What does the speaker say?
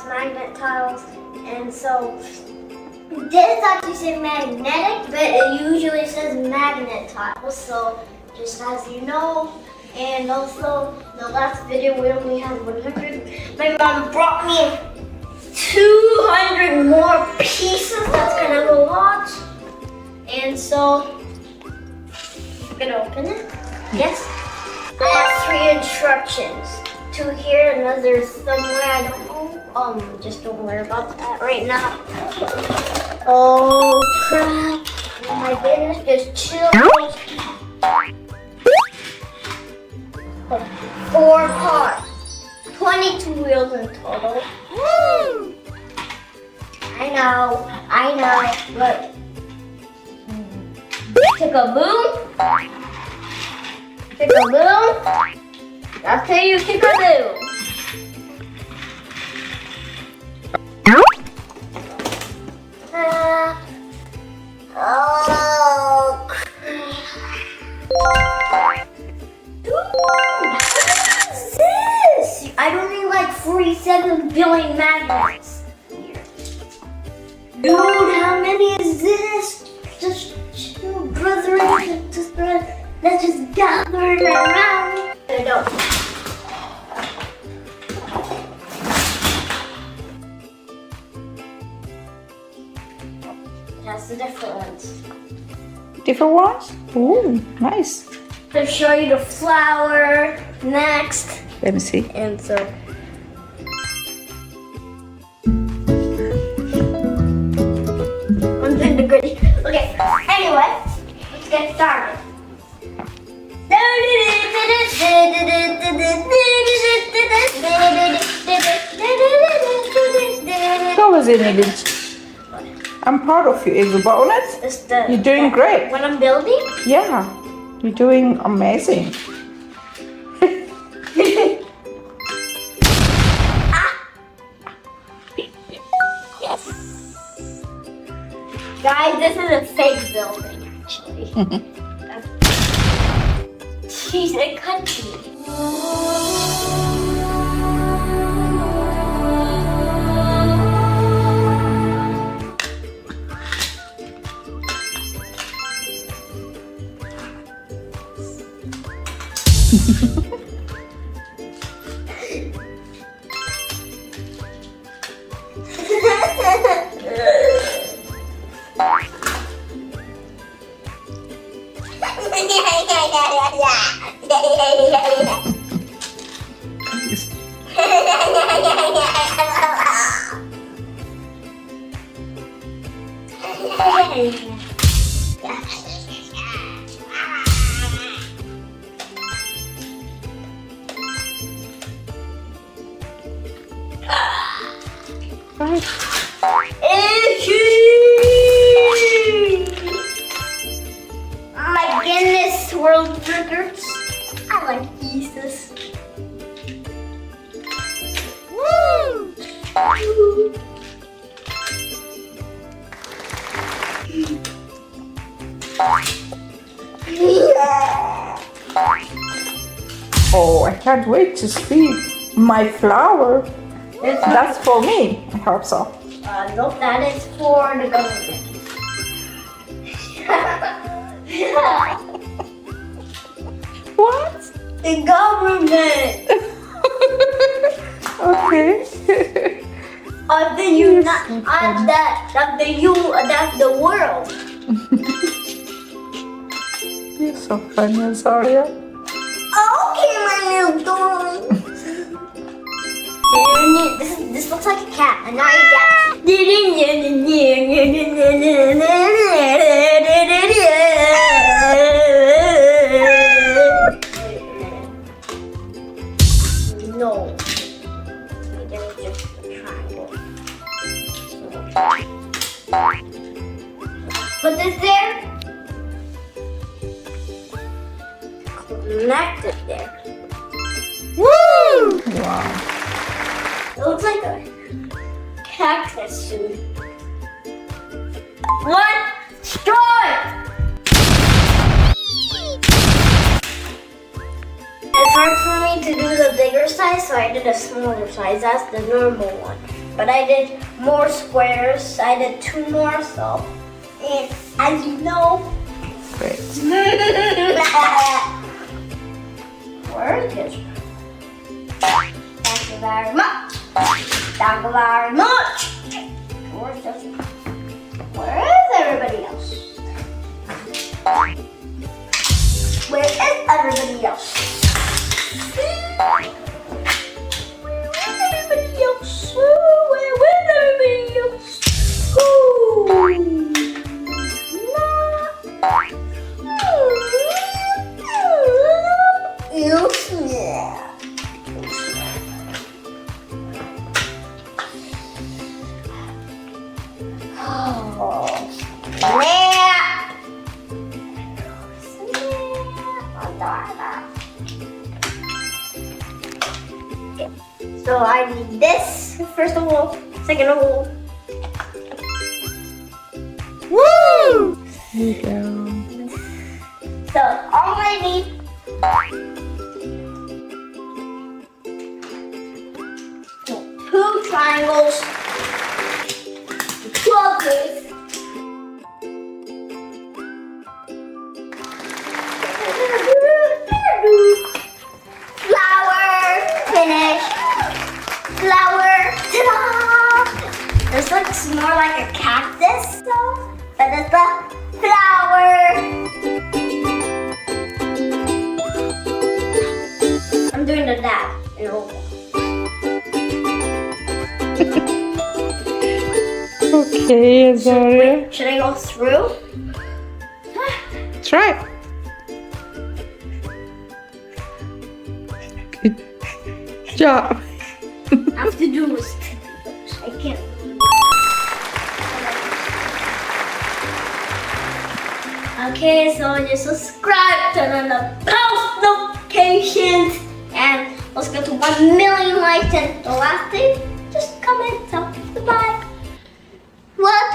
magnet tiles, and so this actually says magnetic, but it usually says magnet tiles. So just as you know, and also the last video we only had 100. My mom brought me 200 more pieces. That's kind of a lot, and so I'm gonna open it. Yes. I have 3 instructions. 2 here, another somewhere, I don't know. Just don't worry about that right now. Oh crap. Oh my goodness, just chill. 4 cars. 22 wheels in total. Woo! I know, but take a boom. Kick a boom. That's how you kick a boom. Oh, crap. What's this? I don't need like 47 billion magnets. Dude, how many is this? Just chill, brother. Let's just gather it around. That's the different ones. Different ones? Ooh, nice. I'll show you the flower next. Let me see. And so. I'm doing the goodie. Okay, anyway, let's get started. That was it, Nidin. I'm proud of you, Eva Bonnet. You're doing great. When I'm building? Yeah, you're doing amazing. Yes. Guys, this is a fake building, actually. She's a country. Right. My Guinness World Records. I like Jesus. Woo! Oh, I can't wait to see my flower. That's for me. I hope so. Nope, that is for the government. What? The government. Okay. That's the world. You're so funny, Azaria. Okay, my little darling. This looks like a cat, and now you got. No. We did just a triangle. Put this there. Connect it there. Woo! Wow. It looks like a cactus suit. One, strike! It's hard for me to do the bigger size, so I did a smaller size. That's the normal one. But I did more squares. I did 2 more, so. And as you know. Great. Where is this? Thank you very much. Thank you very much. Where's this? Where is everybody else? Where is everybody else? Where is everybody else? Where is everybody else? So I need this first of all, second of all. Woo! There you go. So all I need are 2 triangles, 12 days. Flower, finish. Flower, ta-da! This looks more like a cactus, but it's a flower. I'm doing the dab. Okay, Azaria. Should I go through? Try. Good job. I have to do this. I can't. Okay, so just subscribe, turn on the post notifications, and let's go to 1 million likes. And the last thing, just comment. So, goodbye. What?